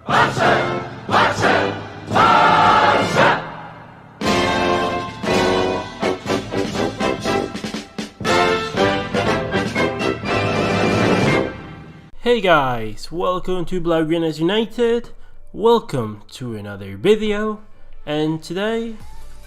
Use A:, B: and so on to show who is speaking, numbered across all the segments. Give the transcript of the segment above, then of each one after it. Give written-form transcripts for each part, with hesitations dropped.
A: Hey guys, welcome to Blaugranas United. Welcome to another video, and today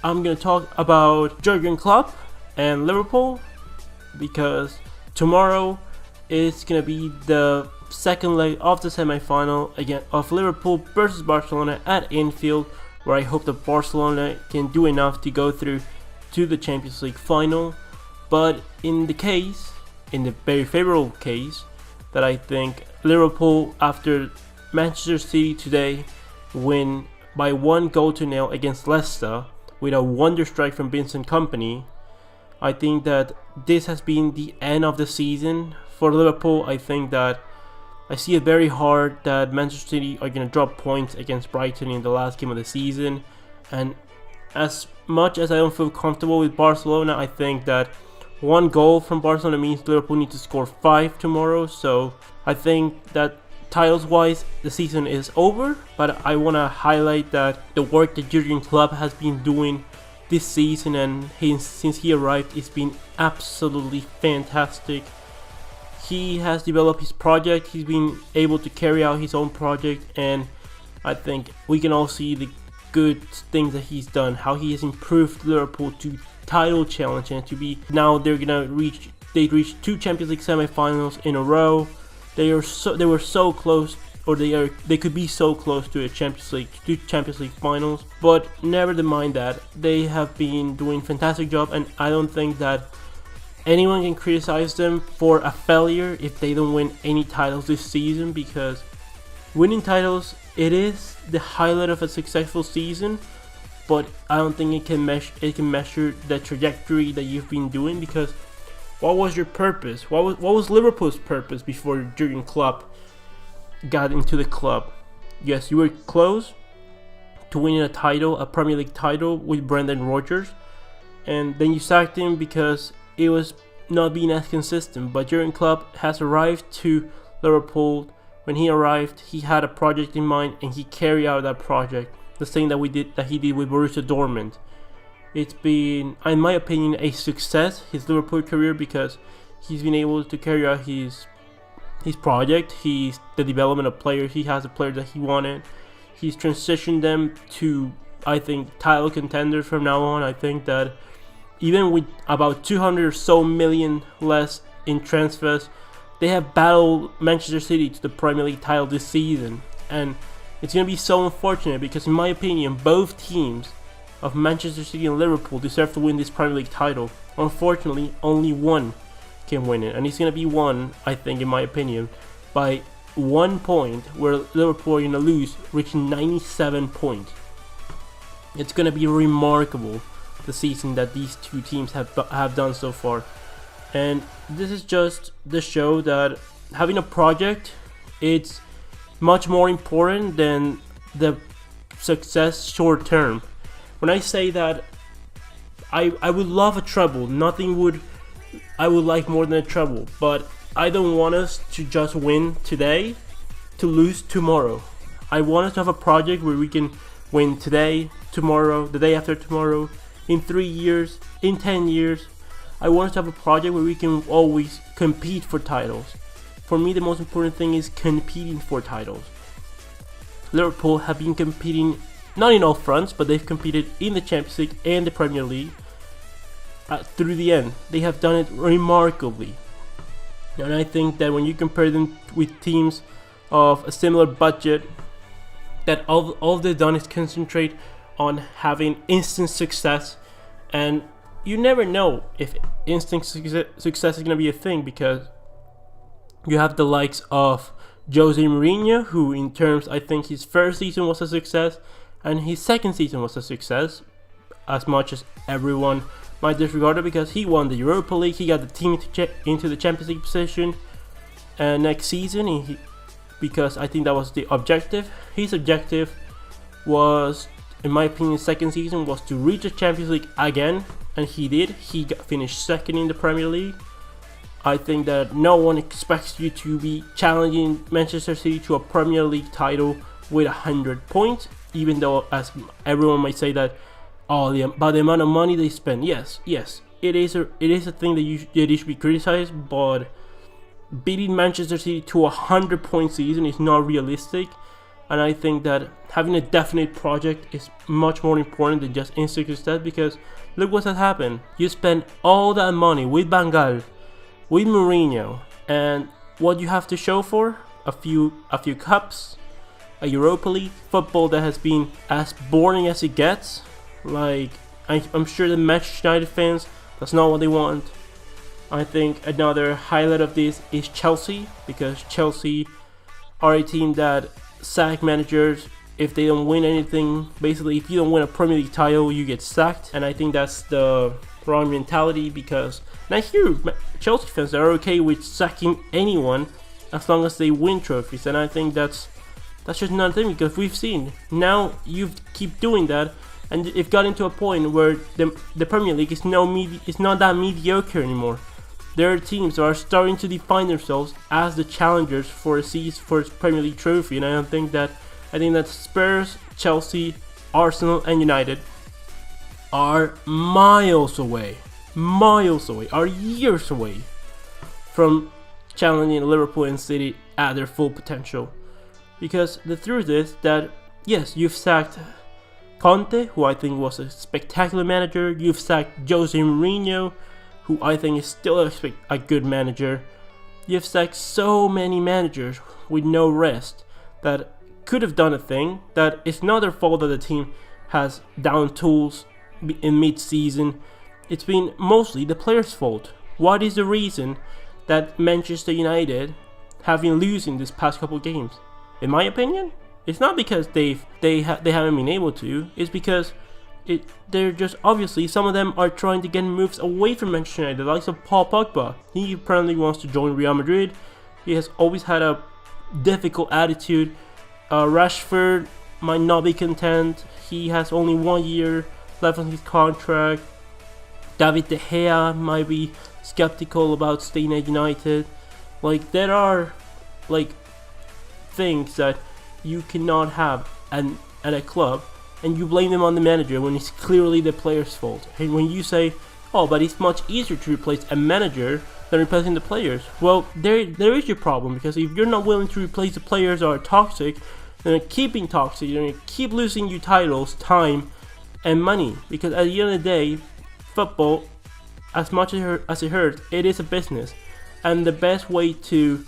A: I'm gonna talk about Jurgen Klopp and Liverpool, because tomorrow is gonna be the second leg of the semi-final again of Liverpool versus Barcelona at Anfield, where I hope that Barcelona can do enough to go through to the Champions League final. But in the very favorable case, that I think Liverpool, after Manchester City today win by 1-0 against Leicester with a wonder strike from Vincent Kompany, I think that this has been the end of the season for Liverpool. I think that I see it very hard that Manchester City are going to drop points against Brighton in the last game of the season, and as much as I don't feel comfortable with Barcelona, I think that one goal from Barcelona means Liverpool need to score 5 tomorrow. So I think that titles wise the season is over, but I want to highlight that the work that Jurgen Klopp has been doing this season and since he arrived, it's been absolutely fantastic. He has developed his project, he's been able to carry out his own project, and I think we can all see the good things that he's done, how he has improved Liverpool to title challenge, and to be now they reached 2 Champions League semi-finals in a row. They were so close, or they could be so close to a Champions League finals. But never mind that, they have been doing a fantastic job, and I don't think that anyone can criticize them for a failure if they don't win any titles this season, because winning titles, it is the highlight of a successful season. But I don't think it can measure the trajectory that you've been doing, because what was your purpose? What was Liverpool's purpose before Jurgen Klopp got into the club? Yes, you were close to winning a Premier League title with Brendan Rodgers, and then you sacked him because it was not being as consistent. But Jurgen Klopp has arrived to Liverpool. When he arrived, he had a project in mind, and he carried out that project. The same that he did with Borussia Dortmund. It's been, in my opinion, a success, his Liverpool career, because he's been able to carry out his project. The development of players. He has the players that he wanted. He's transitioned them to, I think, title contenders from now on. I think that even with about 200 or so million less in transfers, they have battled Manchester City to the Premier League title this season, and it's going to be so unfortunate, because in my opinion, both teams of Manchester City and Liverpool deserve to win this Premier League title. Unfortunately, only one can win it, and it's going to be won, I think, in my opinion, by 1 point, where Liverpool are going to lose, reaching 97 points. It's going to be remarkable, the season that these two teams have done so far. And this is just the show that having a project, it's much more important than the success short term. When I say that, I would love a treble. I would like more than a treble, but I don't want us to just win today to lose tomorrow. I want us to have a project where we can win today, tomorrow, the day after tomorrow, in 3 years, in 10 years. I want us to have a project where we can always compete for titles. For me, the most important thing is competing for titles. Liverpool have been competing, not in all fronts, but they've competed in the Champions League and the Premier League through the end. They have done it remarkably. And I think that when you compare them with teams of a similar budget, that all they've done is concentrate on having instant success. And you never know if instant success is going to be a thing, because you have the likes of Jose Mourinho, who in terms, I think his first season was a success, and his second season was a success, as much as everyone might disregard it, because he won the Europa League, he got the team into the Champions League position next season, because I think that was the objective. His objective was, in my opinion, second season was to reach the Champions League again, and he did. He finished second in the Premier League. I think that no one expects you to be challenging Manchester City to a Premier League title with 100 points, even though as everyone might say that, oh, by the amount of money they spend. Yes, it is a thing that should be criticized, but beating Manchester City to a 100-point season is not realistic. And I think that having a definite project is much more important than just instant success, because look what has happened. You spend all that money with Van Gaal, with Mourinho, and what you have to show for? A few cups, a Europa League, football that has been as boring as it gets. Like, I'm sure the Manchester United fans, that's not what they want. I think another highlight of this is Chelsea, because Chelsea are a team that sack managers if they don't win anything. Basically, if you don't win a Premier League title, you get sacked, and I think that's the wrong mentality, because and I hear Chelsea fans are okay with sacking anyone as long as they win trophies, and I think that's just not a thing, because we've seen now you keep doing that, and it got into a point where the Premier League is not that mediocre anymore. There are teams that are starting to define themselves as the challengers for a Premier League trophy, and I think that Spurs, Chelsea, Arsenal, and United are miles away, are years away from challenging Liverpool and City at their full potential. Because the truth is that, yes, you've sacked Conte, who I think was a spectacular manager. You've sacked Jose Mourinho, who I think is still a good manager. You've sacked so many managers with no rest that could have done a thing, that it's not their fault that the team has down tools in mid-season. It's been mostly the players' fault. What is the reason that Manchester United have been losing this past couple games? In my opinion, it's not because they haven't been able to. It's because they're just, obviously some of them are trying to get moves away from Manchester United, the likes of Paul Pogba. He apparently wants to join Real Madrid. He has always had a difficult attitude. Rashford might not be content. He has only 1 year left on his contract. David De Gea might be skeptical about staying at United. Like, there are like things that you cannot have at a club, and you blame them on the manager when it's clearly the player's fault. And when you say, oh, but it's much easier to replace a manager than replacing the players, well, there is your problem, because if you're not willing to replace the players that are toxic, then they're keeping toxic, you're going to keep losing you titles, time, and money. Because at the end of the day, football, as much as it hurts, it is a business, and the best way to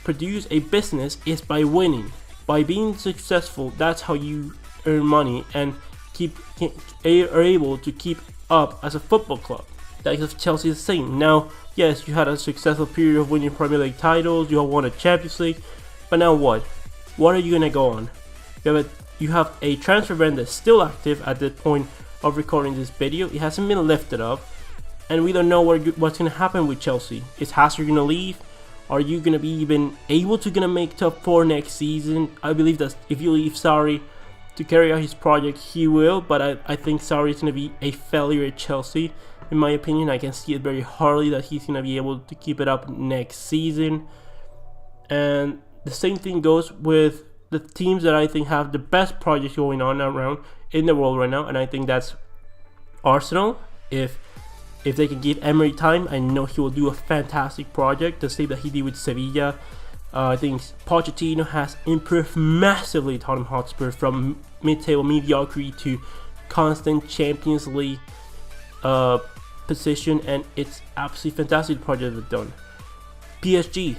A: produce a business is by winning, by being successful. That's how you earn money and are able to keep up as a football club. That's Chelsea is the same. Now, yes, you had a successful period of winning Premier League titles, you have won a Champions League, but now what? What are you gonna go on? You have a transfer ban that's still active at the point of recording this video. It hasn't been lifted up, and we don't know what's gonna happen with Chelsea. Is Hazard gonna leave? Are you gonna be even able to make top 4 next season? I believe that if you leave Sarri to carry out his project, he will, but I think Sarri is gonna be a failure at Chelsea. In my opinion, I can see it very hardly that he's gonna be able to keep it up next season. And the same thing goes with the teams that I think have the best projects going on around in the world right now, and I think that's Arsenal. If they can give Emery time, I know he will do a fantastic project, the same that he did with Sevilla. I think Pochettino has improved massively Tottenham Hotspur from mid-table mediocrity to constant Champions League position, and it's absolutely fantastic project they've done. PSG,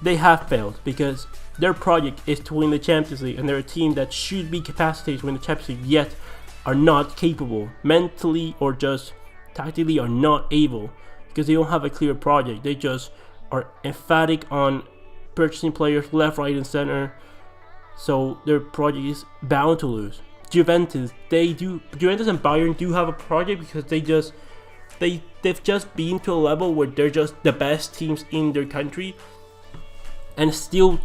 A: they have failed because their project is to win the Champions League, and they're a team that should be capacitated to win the Champions League, yet are not capable mentally or just tactically are not able, because they don't have a clear project. They just are emphatic on purchasing players left, right, and center, so their project is bound to lose. Juventus and Bayern do have a project, because they've just been to a level where they're just the best teams in their country and still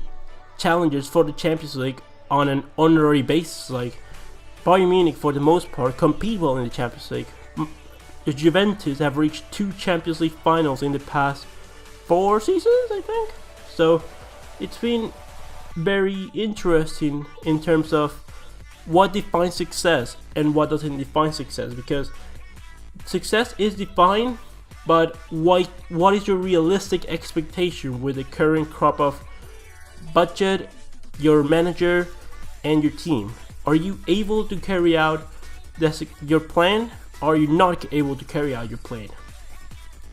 A: challengers for the Champions League on an honorary basis. Like Bayern Munich, for the most part, compete well in the Champions League. The Juventus have reached 2 Champions League finals in the past 4 seasons, I think. So it's been very interesting in terms of what defines success and what doesn't define success, because success is defined, but what is your realistic expectation with the current crop of budget, your manager, and your team? Are you able to carry out your plan? Or are you not able to carry out your plan?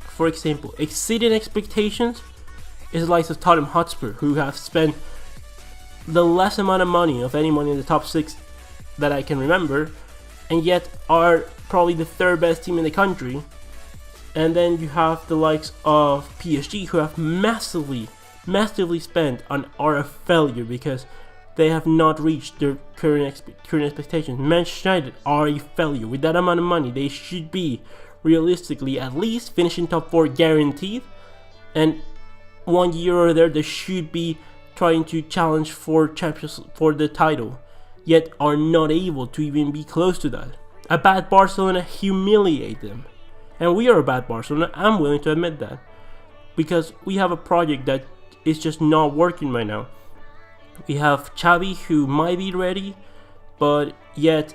A: For example, exceeding expectations is like the Tottenham Hotspur, who have spent the less amount of money of anyone in the top 6 that I can remember, and yet are probably the 3rd best team in the country. And then you have the likes of PSG, who have massively spent and are a failure because they have not reached their current expectations. Manchester United are a failure. With that amount of money, they should be realistically at least finishing top 4 guaranteed, and 1 year or there they should be trying to challenge for the title, yet are not able to even be close to that. A bad Barcelona humiliate them, and we are a bad Barcelona. I'm willing to admit that, because we have a project that is just not working right now. We have Xavi, who might be ready, but yet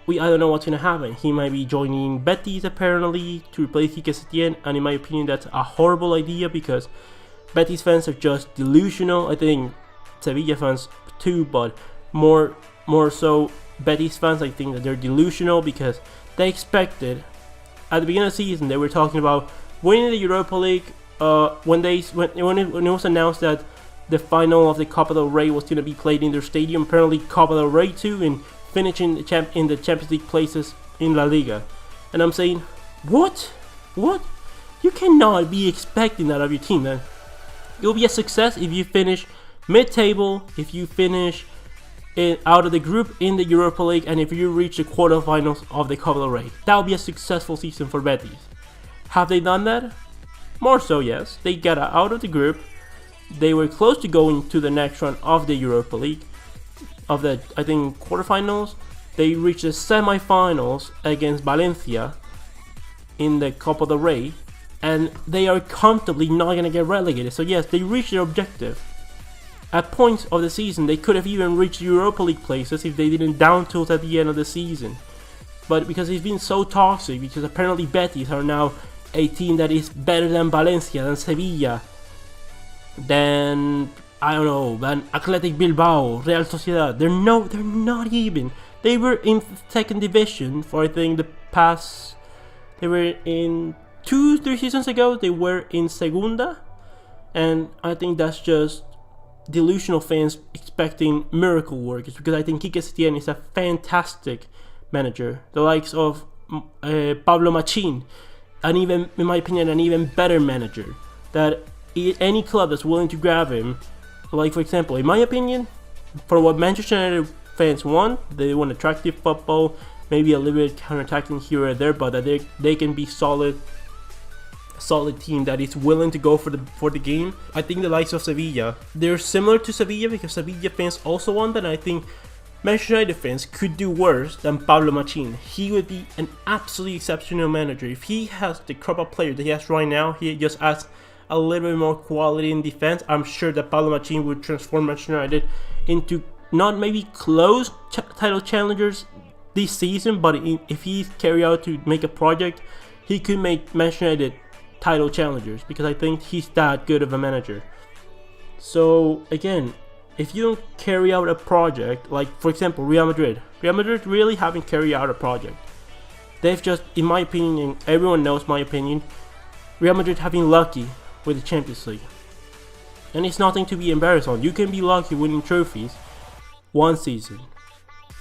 A: I don't know what's gonna happen. He might be joining Betis apparently to replace Quique Setién, and in my opinion that's a horrible idea, because Betis fans are just delusional. I think Sevilla fans too, but more so Betis fans. I think that they're delusional because they expected at the beginning of the season, they were talking about winning the Europa League. When it was announced that the final of the Copa del Rey was going to be played in their stadium, apparently Copa del Rey too, and finishing in the Champions League places in La Liga. And I'm saying, what? You cannot be expecting that of your team, man. You'll be a success if you finish mid-table, if you finish out of the group in the Europa League, and if you reach the quarterfinals of the Copa del Rey. That will be a successful season for Betis. Have they done that? More so, yes. They got out of the group. They were close to going to the next round of the Europa League, of the, I think, quarterfinals. They reached the semi-finals against Valencia in the Copa del Rey, and they are comfortably not going to get relegated. So yes, they reached their objective. At points of the season, they could have even reached Europa League places if they didn't down tools at the end of the season. But because it's been so toxic, because apparently Betis are now a team that is better than Valencia, than Sevilla, than, I don't know, than Athletic Bilbao, Real Sociedad. They're not even. They were in second division for, I think, the past. They were in 2-3 seasons ago. They were in Segunda, and I think that's just delusional fans expecting miracle work. It's because I think Quique Setién is a fantastic manager. The likes of Pablo Machin, and even, in my opinion, an even better manager. That any club that's willing to grab him, like for example, in my opinion, for what Manchester United fans want, they want attractive football, maybe a little bit counter-attacking here or there, but that they can be solid team that is willing to go for the game. I think the likes of Sevilla, they're similar to Sevilla because Sevilla fans also want that. And I think Manchester United fans could do worse than Pablo Machin. He would be an absolutely exceptional manager. If he has the crop of players that he has right now, he just adds a little bit more quality in defense. I'm sure that Pablo Machin would transform Manchester United into not maybe close title challengers this season, but if he carry out to make a project, he could make Manchester United title challengers, because I think he's that good of a manager. So again, if you don't carry out a project, like for example Real Madrid really haven't carried out a project. They've just, in my opinion, and everyone knows my opinion, Real Madrid have been lucky with the Champions League, and it's nothing to be embarrassed on. You can be lucky winning trophies 1 season,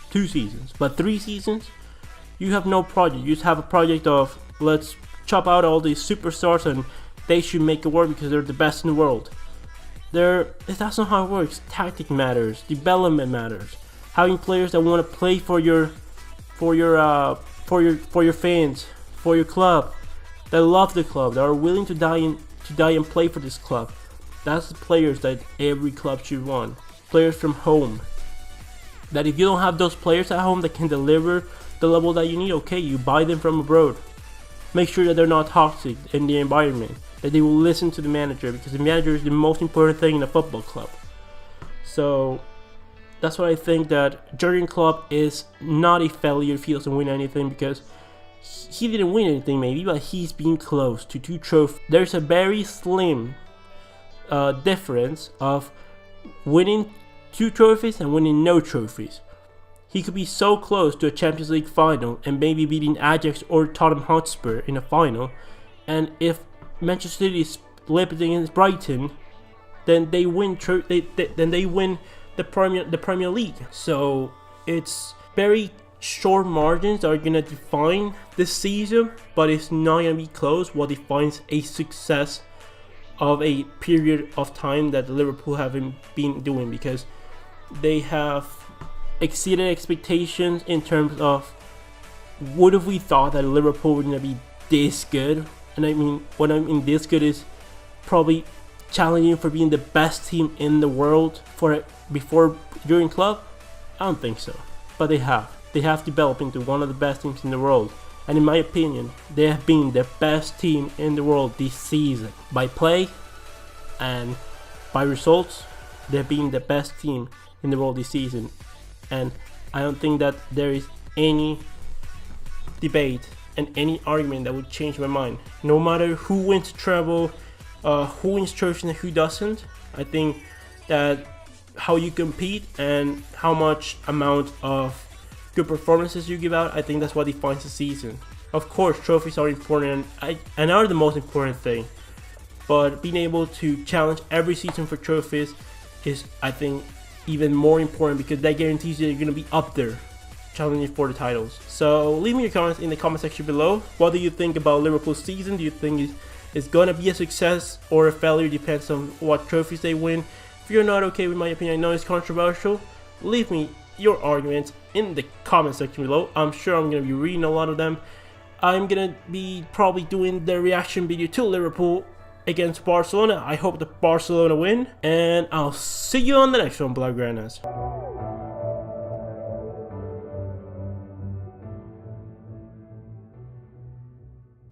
A: 2 seasons, but 3 seasons you have no project. You just have a project of, let's chop out all these superstars and they should make it work because they're the best in the world. That's not how it works. Tactic matters, development matters. Having players that want to play for your fans, for your club, that love the club, that are willing to die and play for this club. That's the players that every club should want. Players from home. That if you don't have those players at home that can deliver the level that you need, okay, you buy them from abroad. Make sure that they're not toxic in the environment, that they will listen to the manager, because the manager is the most important thing in a football club. So that's why I think that Jurgen Klopp is not a failure if he doesn't win anything, because he didn't win anything maybe, but he's been close to 2 trophies. There's a very slim difference of winning 2 trophies and winning no trophies. He could be so close to a Champions League final and maybe beating Ajax or Tottenham Hotspur in a final, and if Manchester City is split against Brighton, then they win. Then they win the Premier League. So it's very short margins that are gonna define this season, but it's not gonna be close. What defines a success of a period of time that Liverpool haven't been doing, because they have exceeded expectations in terms of would have we thought that Liverpool were gonna be this good. And I mean, what I mean this good is probably challenging for being the best team in the world before Jurgen Klopp. I don't think so, but they have developed into one of the best teams in the world, and in my opinion they have been the best team in the world this season. By play and by results, they've been the best team in the world this season, and I don't think that there is any debate and any argument that would change my mind. No matter who wins treble, who wins trophies and who doesn't, I think that how you compete and how much amount of good performances you give out, I think that's what defines the season. Of course, trophies are important and are the most important thing, but being able to challenge every season for trophies is, I think, even more important, because that guarantees you you're going to be up there challenging for the titles. So leave me your comments in the comment section below. What do you think about Liverpool's season? Do you think it's going to be a success or a failure? Depends on what trophies they win. If you're not okay with my opinion, I know it's controversial, leave me your arguments in the comment section below. I'm sure I'm going to be reading a lot of them. I'm going to be probably doing the reaction video to Liverpool against Barcelona. I hope the Barcelona win, and I'll see you on the next one, Blaugranas.